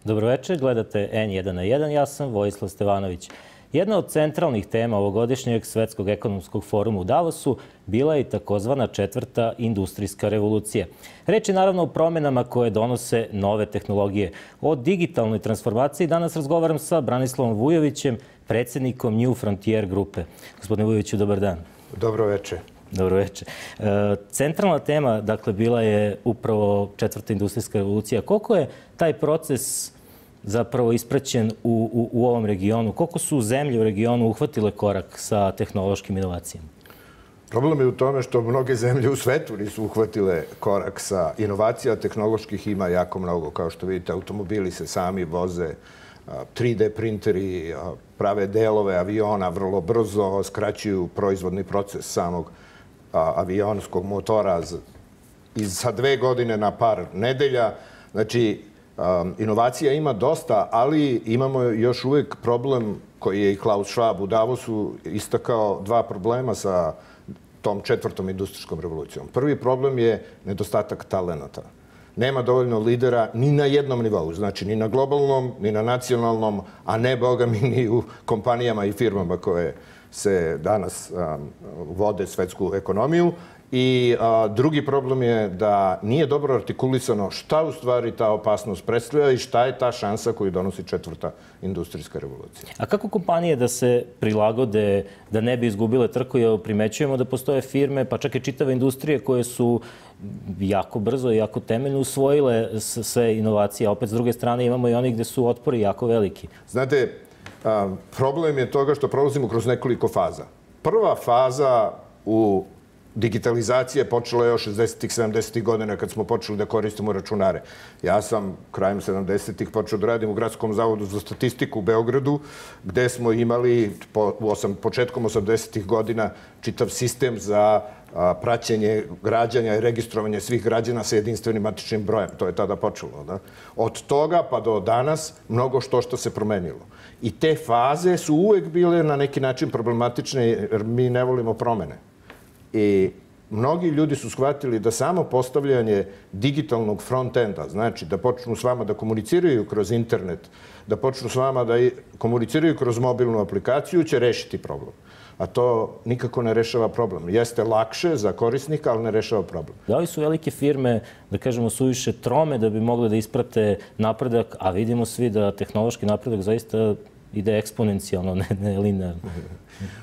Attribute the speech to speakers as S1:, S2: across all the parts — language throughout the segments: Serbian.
S1: Dobroveče, gledate N1 na 1, ja sam Vojislav Stevanović. Jedna od centralnih tema ovogodišnjeg Svetskog ekonomskog foruma u Davosu bila je i takozvana četvrta industrijska revolucija. Reč je naravno o promenama koje donose nove tehnologije. O digitalnoj transformaciji danas razgovaram sa Branislavom Vujovićem, predsjednikom New Frontier grupe. Gospodine Vujoviću, dobar dan.
S2: Dobroveče.
S1: Dobroveče. Centralna tema, dakle, bila je upravo četvrta industrijska revolucija. Koliko je taj proces zapravo ispraćen u ovom regionu? Koliko su zemlje u regionu uhvatile korak sa tehnološkim inovacijama?
S2: Problem je u tome što mnoge zemlje u svetu nisu uhvatile korak sa inovacija. Tehnoloških ima jako mnogo. Kao što vidite, automobili se sami voze, 3D printeri prave delove aviona vrlo brzo, skraćuju proizvodni proces samog avionskog motora sa 2 godine na par nedelja. Znači, inovacija ima dosta, ali imamo još uvijek problem koji je i Klaus Schwab u Davosu istakao, 2 problema sa tom četvrtom industrijskom revolucijom. Prvi problem je nedostatak talenata. Nema dovoljno lidera ni na jednom nivou, znači ni na globalnom, ni na nacionalnom, a ne, boga mi, ni u kompanijama i firmama koje se danas vode svetsku ekonomiju. I drugi problem je da nije dobro artikulisano šta u stvari ta opasnost predstavlja i šta je ta šansa koju donosi četvrta industrijska revolucija.
S1: A kako kompanije da se prilagode, da ne bi izgubile trku? Jer primećujemo da postoje firme, pa čak i čitave industrije koje su jako brzo i jako temeljno usvojile sve inovacije, a opet s druge strane imamo i onih gde su otpori jako veliki.
S2: Znate, problem je toga što prolazimo kroz nekoliko faza. Prva faza u digitalizacija počela još 60-ih, 70-ih godina kad smo počeli da koristimo računare. Ja sam krajem 70-ih počeo da radim u Gradskom zavodu za statistiku u Beogradu, gde smo imali početkom 80-ih godina čitav sistem za praćenje građanja i registrovanje svih građana sa jedinstvenim matičnim brojem. To je tada počelo. Od toga pa do danas mnogo što se promenilo. I te faze su uvek bile na neki način problematične jer mi ne volimo promene. I mnogi ljudi su shvatili da samo postavljanje digitalnog front-enda, znači da počnu s vama da komuniciraju kroz internet, da počnu s vama da komuniciraju kroz mobilnu aplikaciju, će rešiti problem. A to nikako ne rešava problem. Jeste lakše za korisnika, ali ne rešava problem.
S1: Da li su velike firme, da kažemo, suviše trome da bi mogle da isprate napredak, a vidimo svi da tehnološki napredak zaista ide eksponencijalno, ne linearno?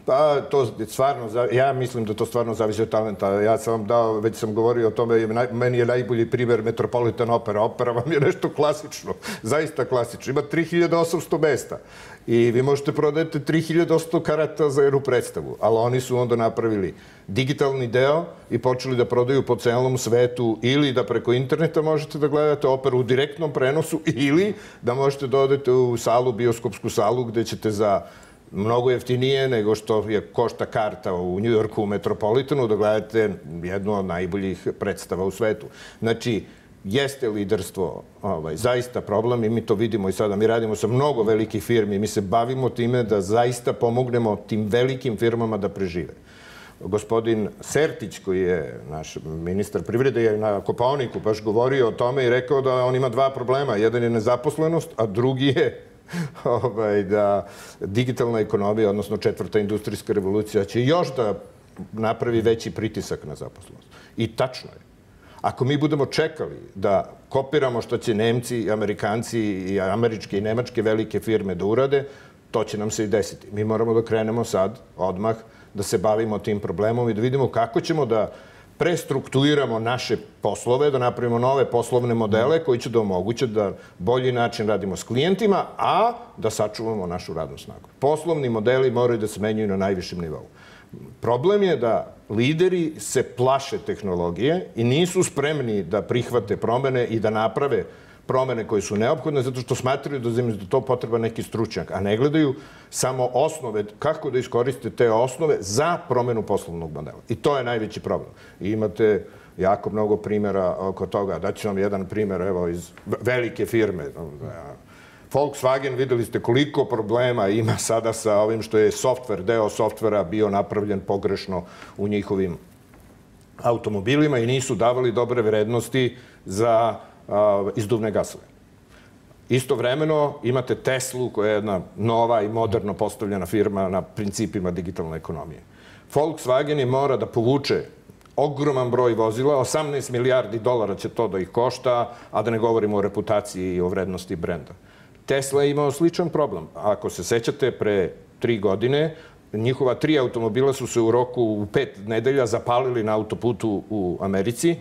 S2: Pa, to stvarno, ja mislim da to stvarno zavisi od talenta. Ja sam vam dao, već sam govorio o tome, meni je najbolji primjer Metropolitan Opera. Opera vam je nešto klasično, zaista klasično. Ima 3800 mesta i vi možete prodati 3800 karata za jednu predstavu, ali oni su onda napravili digitalni deo i počeli da prodaju po celom svetu ili da preko interneta možete da gledate operu u direktnom prenosu ili da možete da odete u salu, bioskopsku salu, gde ćete za mnogo jeftinije nego što košta karta u New Yorku u Metropolitanu da gledate jednu od najboljih predstava u svetu. Znači, jeste liderstvo zaista problem i mi to vidimo i sada. Mi radimo sa mnogo velikih firmi, mi se bavimo time da zaista pomognemo tim velikim firmama da prežive. Gospodin Sertić, koji je naš ministar privrede, je na Kopaoniku baš govorio o tome i rekao da on ima 2 problema. Jedan je nezaposlenost, a drugi je da digitalna ekonomija, odnosno četvrta industrijska revolucija, će još da napravi veći pritisak na zaposlenost. I tačno je. Ako mi budemo čekali da kopiramo što će Nemci, Amerikanci i američke i nemačke velike firme da urade, to će nam se i desiti. Mi moramo da krenemo sad, odmah, da se bavimo tim problemom i da vidimo kako ćemo da prestrukturiramo naše poslove, da napravimo nove poslovne modele koji će da omoguće da bolji način radimo s klijentima, a da sačuvamo našu radnu snagu. Poslovni modeli moraju da se menjaju na najvišem nivou. Problem je da lideri se plaše tehnologije i nisu spremni da prihvate promene i da naprave promene koje su neophodne, zato što smatraju da je to potreba neki stručnjak, a ne gledaju samo osnove, kako da iskoriste te osnove za promenu poslovnog modela. I to je najveći problem. I imate jako mnogo primjera oko toga. Daću vam jedan primjer, evo, iz velike firme. Volkswagen, videli ste koliko problema ima sada sa ovim što je deo softvera bio napravljen pogrešno u njihovim automobilima i nisu davali dobre vrednosti za izduvne gasove. Istovremeno imate Teslu, koja je jedna nova i moderno postavljena firma na principima digitalne ekonomije. Volkswagen je mora da povuče ogroman broj vozila, 18 milijardi dolara će to da ih košta, a da ne govorimo o reputaciji i o vrednosti brenda. Tesla je imao sličan problem. Ako se sećate, pre 3 godine, njihova 3 automobila su se u roku u 5 nedelja zapalili na autoputu u Americi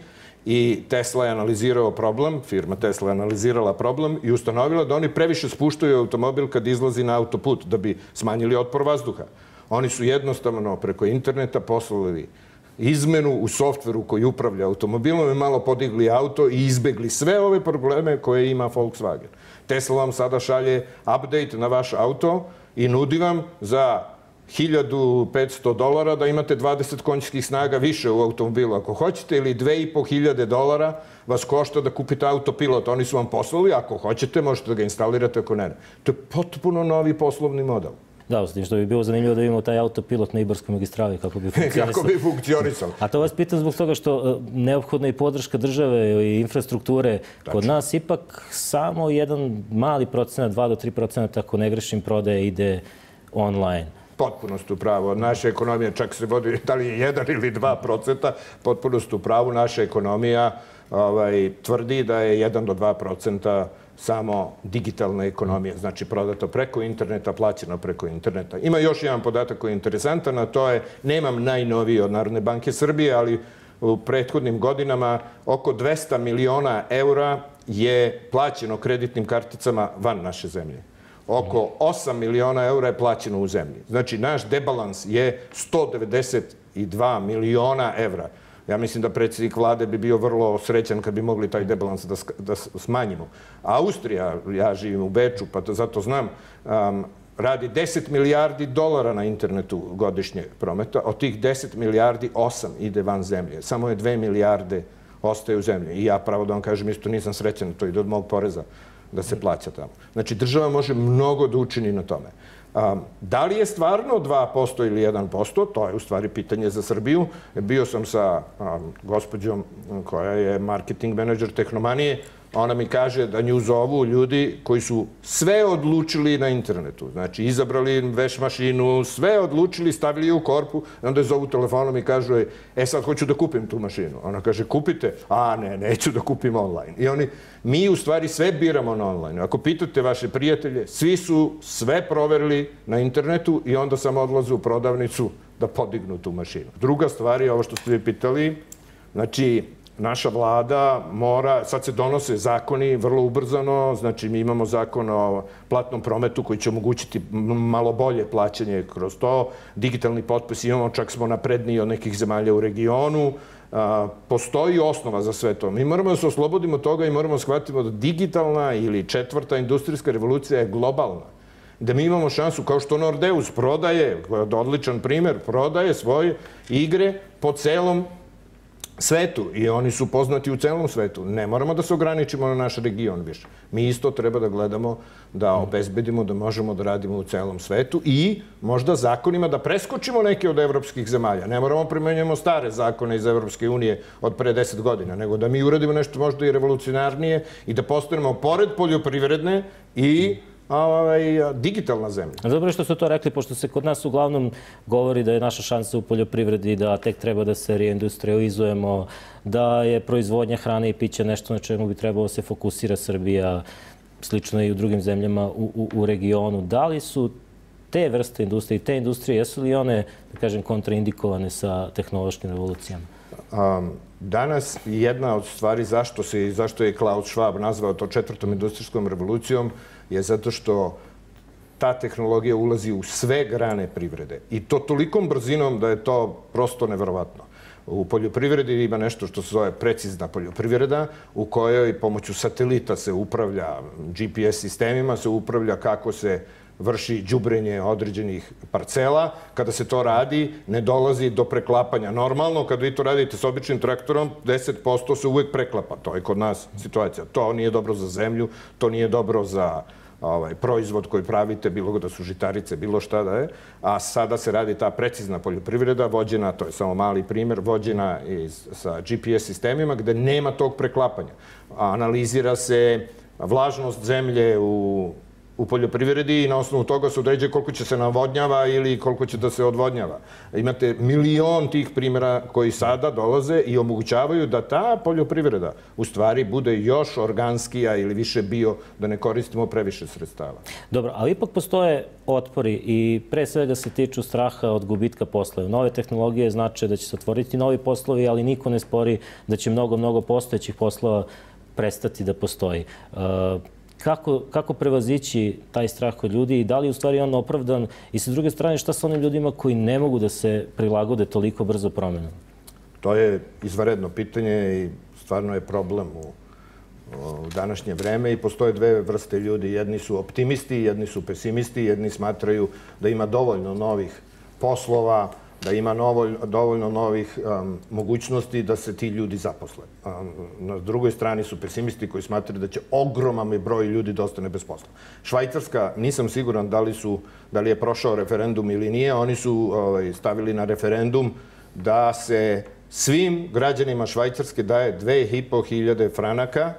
S2: i Tesla je analizirao problem, firma Tesla je analizirala problem i ustanovila da oni previše spuštaju automobil kad izlazi na autoput da bi smanjili otpor vazduha. Oni su jednostavno preko interneta poslali izmenu u softveru koji upravlja automobilom i malo podigli auto i izbegli sve ove probleme koje ima Volkswagen. Tesla vam sada šalje update na vaš auto i nudi vam za $1.500 da imate 20 konjskih snaga više u automobilu ako hoćete, ili $2.500 vas košta da kupite autopilot. Oni su vam poslali, ako hoćete možete da ga instalirate, ako ne. To je potpuno novi poslovni model.
S1: Da, s tim što bi bilo zanimljivo da vidimo taj autopilot na Ibarskoj magistrali, kako bi funkcionisao.
S2: Kako bi funkcionisao.
S1: A to vas pitam zbog toga što neophodna je i podrška države i infrastrukture. Kod nas ipak samo jedan mali procenat, 2 do 3%, ako ne grešim, prodaje ide online.
S2: Potpuno ste u pravu. Naša ekonomija čak se vodi, da li je 1 ili 2%, potpuno ste u pravu. Naša ekonomija tvrdi da je 1 do 2% samo digitalna ekonomija, znači prodato preko interneta, plaćeno preko interneta. Ima još jedan podatak koji je interesantan, a to je, nemam najnoviji od Narodne banke Srbije, ali u prethodnim godinama oko 200 miliona eura je plaćeno kreditnim karticama van naše zemlje. Oko 8 miliona eura je plaćeno u zemlji. Znači, naš debalans je 192 miliona evra. Ja mislim da predsjednik vlade bi bio vrlo srećan kad bi mogli taj debalans da smanjimo. Austrija, ja živim u Beču, pa zato znam, radi 10 milijardi dolara na internetu godišnje prometa. Od tih 10 milijardi, 8 ide van zemlje. Samo je 2 milijarde ostaje u zemlji. I ja, pravo da vam kažem, isto nisam srećan, to ide od mog poreza da se plaća tamo. Znači, država može mnogo da učini na tome. Da li je stvarno 2% ili 1%, to je u stvari pitanje za Srbiju. Bio sam sa gospođom koja je marketing menadžer Tehnomanije. Ona mi kaže da nju zovu ljudi koji su sve odlučili na internetu. Znači, izabrali veš mašinu, sve odlučili, stavili je u korpu, i onda je zovu telefonom i kažu joj, sad hoću da kupim tu mašinu. Ona kaže, kupite? A ne, neću da kupim online. I mi u stvari sve biramo na online. Ako pitate vaše prijatelje, svi su sve proverili na internetu i onda samo odlaze u prodavnicu da podignu tu mašinu. Druga stvar je ovo što ste vi pitali, znači, naša vlada mora, sad se donose zakoni vrlo ubrzano, znači mi imamo zakon o platnom prometu koji će omogućiti malo bolje plaćanje kroz to, digitalni potpis imamo, čak smo napredniji od nekih zemalja u regionu, postoji osnova za sve to. Mi moramo da se oslobodimo toga i moramo da shvatimo da digitalna ili 4. industrijska revolucija je globalna. Da mi imamo šansu, kao što Nordeus prodaje, odličan primer, prodaje svoje igre po celom svetu i oni su poznati u celom svetu. Ne moramo da se ograničimo na naš region više. Mi isto treba da gledamo, da obezbedimo da možemo da radimo u celom svetu i možda zakonima da preskočimo neke od evropskih zemalja. Ne moramo primenjujemo stare zakone iz Evropske unije od pre 10 godina, nego da mi uradimo nešto možda i revolucionarnije i da postanemo pored poljoprivredne i digitalna zemlja.
S1: Dobro je što ste to rekli, pošto se kod nas uglavnom govori da je naša šansa u poljoprivredi, da tek treba da se reindustrializujemo, da je proizvodnja hrane i pića nešto na čemu bi trebalo se fokusira Srbija, slično i u drugim zemljama u regionu. Da li su te vrste industrije i te industrije, jesu li one, da kažem, kontraindikovane sa tehnološkim revolucijama?
S2: Danas jedna od stvari zašto je Klaus Schwab nazvao to 4. industrijskom revolucijom je zato što ta tehnologija ulazi u sve grane privrede. I to tolikom brzinom da je to prosto neverovatno. U poljoprivredi ima nešto što se zove precizna poljoprivreda, u kojoj pomoću satelita se upravlja, GPS sistemima se upravlja kako se vrši đubrenje određenih parcela. Kada se to radi, ne dolazi do preklapanja. Normalno, kada vi to radite s običnim traktorom, 10% se uvek preklapa. To je kod nas situacija. To nije dobro za zemlju, to nije dobro za proizvod koji pravite, bilo da su žitarice, bilo šta da je. A sada se radi ta precizna poljoprivreda, vođena, to je samo mali primer, vođena sa GPS sistemima gde nema tog preklapanja. Analizira se vlažnost zemlje u poljoprivredi i na osnovu toga se određuje koliko će se navodnjava ili koliko će da se odvodnjava. Imate milion tih primjera koji sada dolaze i omogućavaju da ta poljoprivreda u stvari bude još organskija ili više bio, da ne koristimo previše sredstava.
S1: Dobro, ali ipak postoje otpori i pre svega se tiču straha od gubitka posla. Nove tehnologije znače da će se otvoriti novi poslovi, ali niko ne spori da će mnogo postojećih poslova prestati da postoji. Kako prevazići taj strah kod ljudi i da li je u stvari on opravdan? I sa druge strane, šta sa onim ljudima koji ne mogu da se prilagode toliko brzo promenom?
S2: To je izvanredno pitanje i stvarno je problem u današnje vreme i postoje dve vrste ljudi. Jedni su optimisti, jedni su pesimisti, jedni smatraju da ima dovoljno novih poslova, da ima dovoljno novih mogućnosti da se ti ljudi zaposle. Na drugoj strani su pesimisti koji smatraju da će ogroman broj ljudi da ostane bez posla. Švajcarska, nisam siguran da li je prošao referendum ili nije, oni su stavili na referendum da se svim građanima Švajcarske daje 2.500 franaka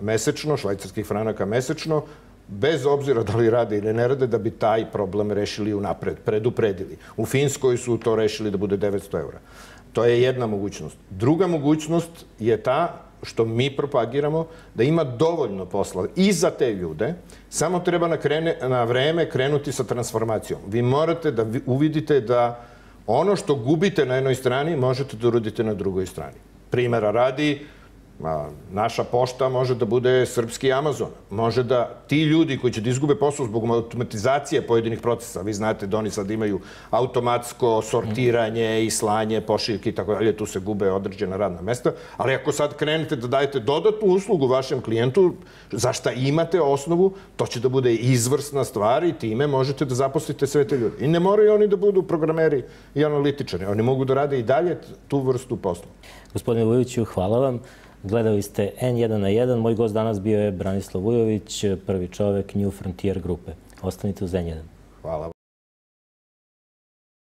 S2: mesečno, švajcarskih franaka mesečno, bez obzira da li rade ili ne rade, da bi taj problem rešili unapred, predupredili. U Finskoj su to rešili da bude 900 evra. To je jedna mogućnost. Druga mogućnost je ta što mi propagiramo, da ima dovoljno posla i za te ljude, samo treba na vreme krenuti sa transformacijom. Vi morate da uvidite da ono što gubite na jednoj strani, možete da uradite na drugoj strani. Primera radi, naša pošta može da bude srpski Amazon. Može da ti ljudi koji će da izgube posao zbog automatizacije pojedinih procesa, vi znate da oni sad imaju automatsko sortiranje i slanje pošiljki i tako dalje, tu se gube određena radna mesta, ali ako sad krenete da dajete dodatnu uslugu vašem klijentu, za šta imate osnovu, to će da bude izvrsna stvar i time možete da zaposlite sve te ljudi. I ne moraju oni da budu programeri i analitičari, oni mogu da rade i dalje tu vrstu posla.
S1: Gospodine Vujoviću, hvala vam. Gledali ste N1 na 1. Moj gost danas bio je Branislav Vujović, prvi čovek New Frontier grupe. Ostanite uz N1.
S2: Hvala.